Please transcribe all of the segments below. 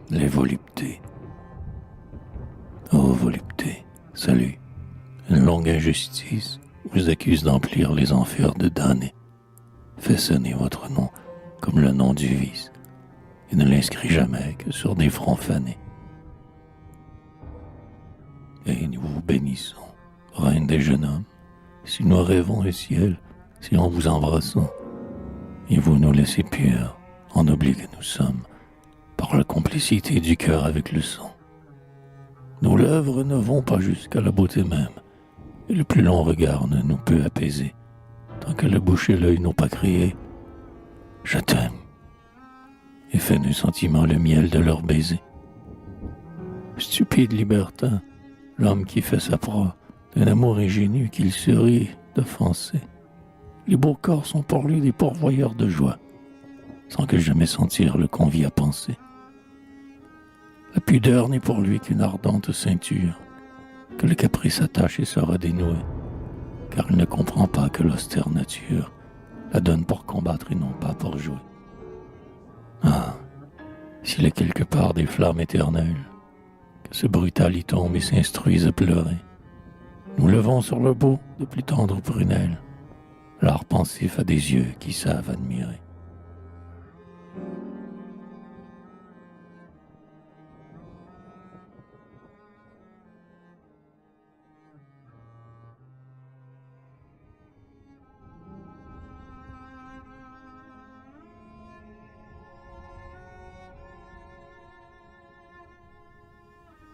Les voluptés. Ô volupté, salut. Une longue injustice vous accuse d'emplir les enfers de damnés. Fait sonner votre nom comme le nom du vice, et ne l'inscrit jamais que sur des fronts fanés. Et nous vous bénissons, reine des jeunes hommes, si nous rêvons le ciel, si en vous embrassant, et vous nous laissez purs, en oubli que nous sommes, par la complicité du cœur avec le sang. Nos lèvres ne vont pas jusqu'à la beauté même, et le plus long regard ne nous peut apaiser, tant que la bouche et l'œil n'ont pas crié « Je t'aime » et fait du sentiment le miel de leur baiser. Stupide libertin, l'homme qui fait sa proie d'un amour ingénu qu'il se rit d'offenser. Les beaux corps sont pour lui des pourvoyeurs de joie, sans que jamais sentir le convie à penser. La pudeur n'est pour lui qu'une ardente ceinture, que le caprice attache et sera dénoué, car il ne comprend pas que l'austère nature la donne pour combattre et non pas pour jouer. Ah, s'il est quelque part des flammes éternelles, que ce brutal y tombe et s'instruise à pleurer, nous levons sur le beau de plus tendres prunelles, l'art pensif a des yeux qui savent admirer.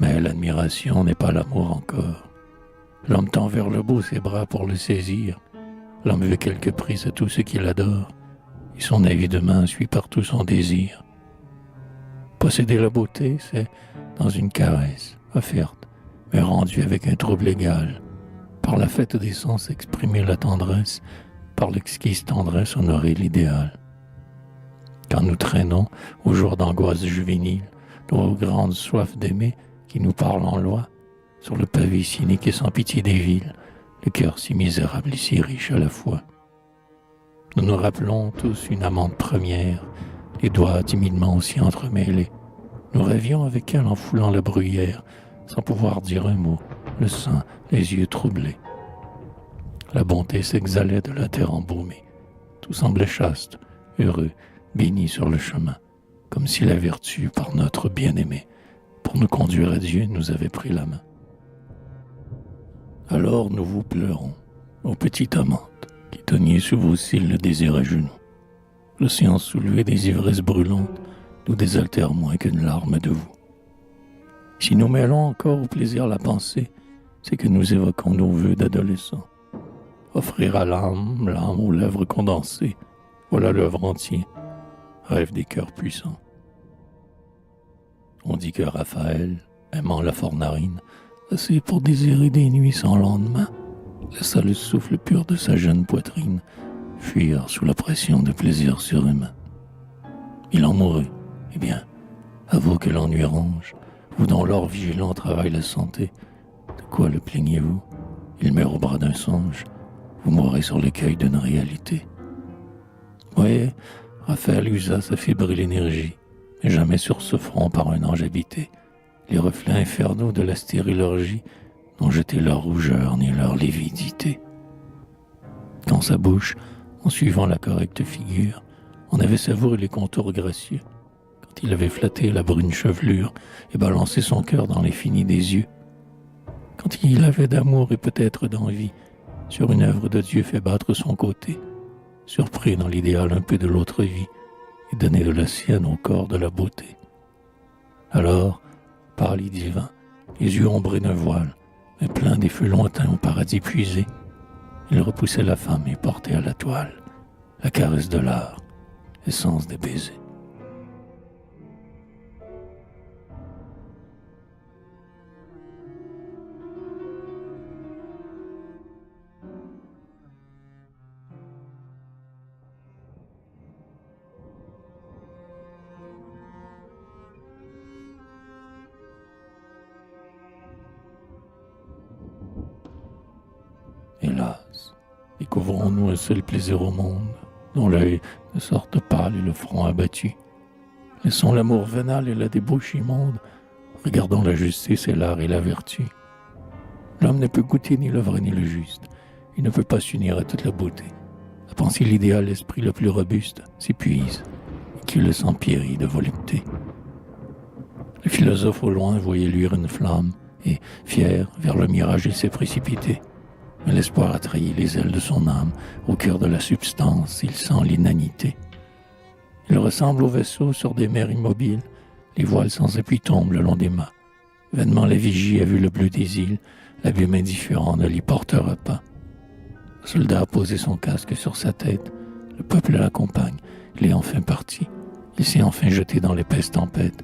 Mais l'admiration n'est pas l'amour encore. L'homme tend vers le beau ses bras pour le saisir. L'homme veut quelque prise à tout ce qu'il adore, et son avidement suit partout son désir. Posséder la beauté, c'est, dans une caresse, offerte, mais rendue avec un trouble égal. Par la fête des sens exprimer la tendresse, par l'exquise tendresse honorer l'idéal. Quand nous traînons, aux jours d'angoisse juvénile, nos grandes soifs d'aimer, qui nous parlent en loi, sur le pavé cynique et sans pitié des villes, le cœur si misérable et si riche à la fois. Nous nous rappelons tous une amante première, les doigts timidement aussi entremêlés. Nous rêvions avec elle en foulant la bruyère, sans pouvoir dire un mot, le sang, les yeux troublés. La bonté s'exhalait de la terre embaumée. Tout semblait chaste, heureux, béni sur le chemin, comme si la vertu, par notre bien-aimé, pour nous conduire à Dieu, nous avait pris la main. Alors nous vous pleurons, ô petite amante, qui teniez sous vos cils le désir à genoux. L'océan soulevé des ivresses brûlantes nous désaltère moins qu'une larme de vous. Si nous mêlons encore au plaisir la pensée, c'est que nous évoquons nos vœux d'adolescents. Offrir à l'âme aux lèvres condensées, voilà l'œuvre entière, rêve des cœurs puissants. On dit que Raphaël, aimant la fornarine, assez pour désirer des nuits sans lendemain, laissa le souffle pur de sa jeune poitrine fuir sous la pression de plaisirs surhumains. Il en mourut. Eh bien, à vous que l'ennui ronge, vous dont l'or vigilant travaille la santé, de quoi le plaignez-vous? Il meurt au bras d'un songe, vous mourrez sur l'écueil d'une réalité. Oui, Raphaël usa sa fébrile énergie, mais jamais sur ce front par un ange habité. Les reflets infernaux de la stérile orgie n'ont jeté leur rougeur ni leur lividité. Dans sa bouche, en suivant la correcte figure, on avait savouré les contours gracieux, quand il avait flatté la brune chevelure et balancé son cœur dans l'infini des yeux, quand il avait d'amour et peut-être d'envie sur une œuvre de Dieu fait battre son côté, surpris dans l'idéal un peu de l'autre vie et donné de la sienne au corps de la beauté. Alors, pâle et divin, les yeux ombrés d'un voile, mais pleins des feux lointains au paradis puisé, il repoussait la femme et portait à la toile la caresse de l'art, essence des baisers. Hélas, découvrons-nous un seul plaisir au monde, dont l'œil ne sorte pâle et le front abattu. Laissons l'amour vénal et la débauche immonde. Regardons la justice et l'art et la vertu. L'homme ne peut goûter ni le vrai ni le juste. Il ne peut pas s'unir à toute la beauté. La pensée, l'idéal, l'esprit le plus robuste s'épuise et qui le sang périt de volupté. Le philosophe au loin voyait luire une flamme et, fier, vers le mirage il s'est précipité. Mais l'espoir a trahi les ailes de son âme. Au cœur de la substance, il sent l'inanité. Il ressemble au vaisseau sur des mers immobiles. Les voiles sans appui tombent le long des mâts. Vainement la vigie a vu le bleu des îles. L'abîme indifférent ne l'y portera pas. Le soldat a posé son casque sur sa tête. Le peuple l'accompagne. Il est enfin parti. Il s'est enfin jeté dans l'épaisse tempête.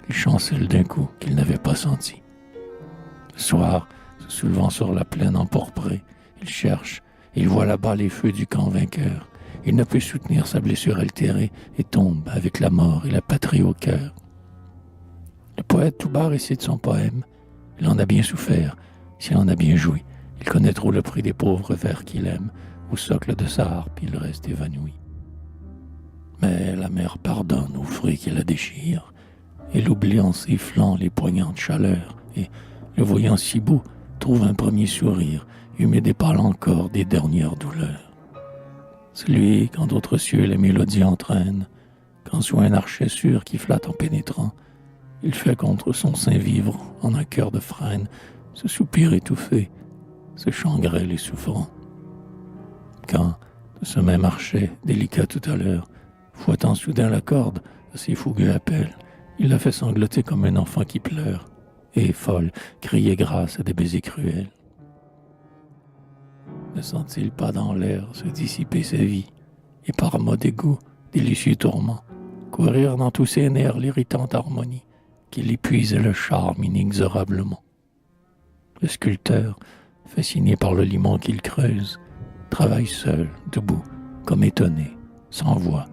Il chancelle d'un coup qu'il n'avait pas senti. Le soir, se soulevant sur la plaine empourprée, il cherche. Il voit là-bas les feux du camp vainqueur. Il ne peut soutenir sa blessure altérée et tombe avec la mort et la patrie au cœur. Le poète tout bas récite son poème. Il en a bien souffert, s'il en a bien joui. Il connaît trop le prix des pauvres vers qu'il aime. Au socle de sa harpe, il reste évanoui. Mais la mer pardonne aux fruits qui la déchirent. Elle oublie en ses flancs les poignantes chaleurs. Et, le voyant si beau, trouve un premier sourire, humide et pâle encore des dernières douleurs. Celui quand d'autres cieux les mélodies entraînent, quand sous un archet sûr qui flatte en pénétrant, il fait contre son sein vivre, en un cœur de frêne, ce soupir étouffé, ce chant grêle et souffrant. Quand, de ce même archet, délicat tout à l'heure, fouettant soudain la corde à ses fougueux appels, il la fait sangloter comme un enfant qui pleure, et, folle, crier grâce à des baisers cruels. Ne sent-il pas dans l'air se dissiper sa vie, et par mot d'égout, délicieux tourment, courir dans tous ses nerfs l'irritante harmonie, qui l'épuise le charme inexorablement. Le sculpteur, fasciné par le limon qu'il creuse, travaille seul, debout, comme étonné, sans voix.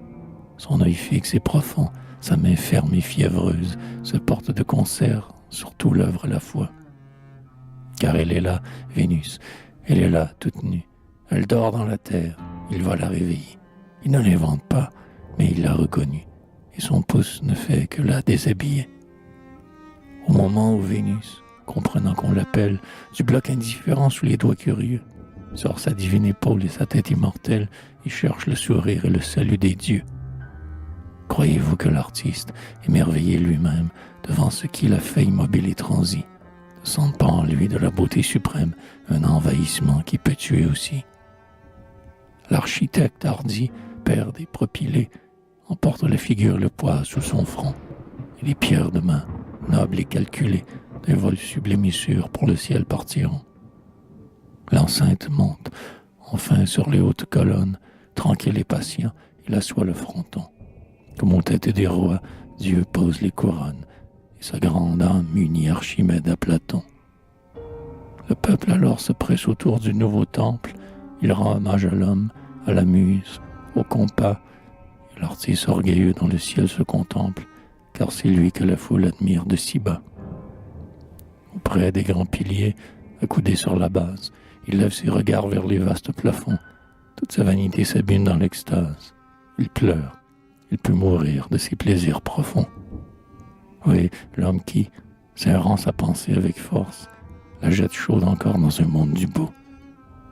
Son œil fixe et profond, sa main ferme et fiévreuse, se porte de concert sur tout l'œuvre à la fois. Car elle est là, Vénus, elle est là, toute nue. Elle dort dans la terre, il va la réveiller. Il ne l'invente pas, mais il l'a reconnue, et son pouce ne fait que la déshabiller. Au moment où Vénus, comprenant qu'on l'appelle, du bloc indifférent sous les doigts curieux, sort sa divine épaule et sa tête immortelle et cherche le sourire et le salut des dieux. Croyez-vous que l'artiste, émerveillé lui-même devant ce qu'il a fait immobile et transi, ne sente pas en lui de la beauté suprême un envahissement qui peut tuer aussi? L'architecte hardi, père des propylées, emporte la figure le poids sous son front, et les pierres de main, nobles et calculées, d'un vol sublime et sûr pour le ciel partiront. L'enceinte monte, enfin sur les hautes colonnes, tranquille et patient, il assoit le fronton. Comme aux têtes des rois, Dieu pose les couronnes, et sa grande âme unit Archimède à Platon. Le peuple alors se presse autour du nouveau temple, il rend hommage à l'homme, à la muse, au compas, et l'artiste orgueilleux dans le ciel se contemple, car c'est lui que la foule admire de si bas. Auprès des grands piliers, accoudé sur la base, il lève ses regards vers les vastes plafonds. Toute sa vanité s'abîme dans l'extase. Il pleure. Il peut mourir de ses plaisirs profonds. Oui, l'homme qui, serrant sa pensée avec force, la jette chaude encore dans un monde du beau.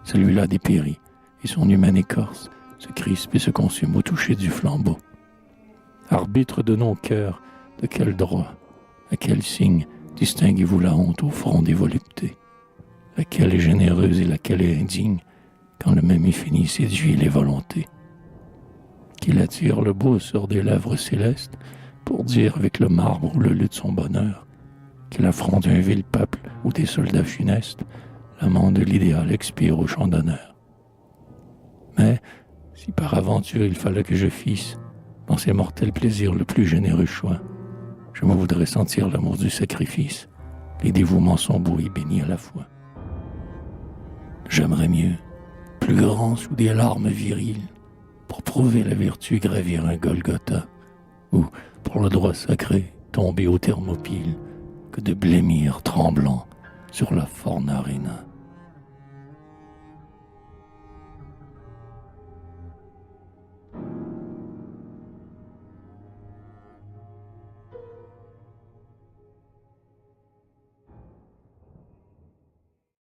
Celui-là dépérit, et son humaine écorce se crispe et se consume au toucher du flambeau. Arbitre de nos cœurs, de quel droit, à quel signe distinguez-vous la honte au front des voluptés? Laquelle est généreuse et laquelle est indigne, quand le même infini séduit les volontés? Qu'il attire le beau sur des lèvres célestes, pour dire avec le marbre ou le luth son bonheur, qu'il affronte un vil peuple ou des soldats funestes, l'amant de l'idéal expire au champ d'honneur. Mais, si par aventure il fallait que je fisse, dans ces mortels plaisirs le plus généreux choix, je me voudrais sentir l'amour du sacrifice, les dévouements sont beaux et bénis à la fois. J'aimerais mieux, plus grand sous des larmes viriles, pour prouver la vertu gravir un Golgotha, ou, pour le droit sacré, tomber aux Thermopyles, que de blêmir tremblant sur la Fornarina.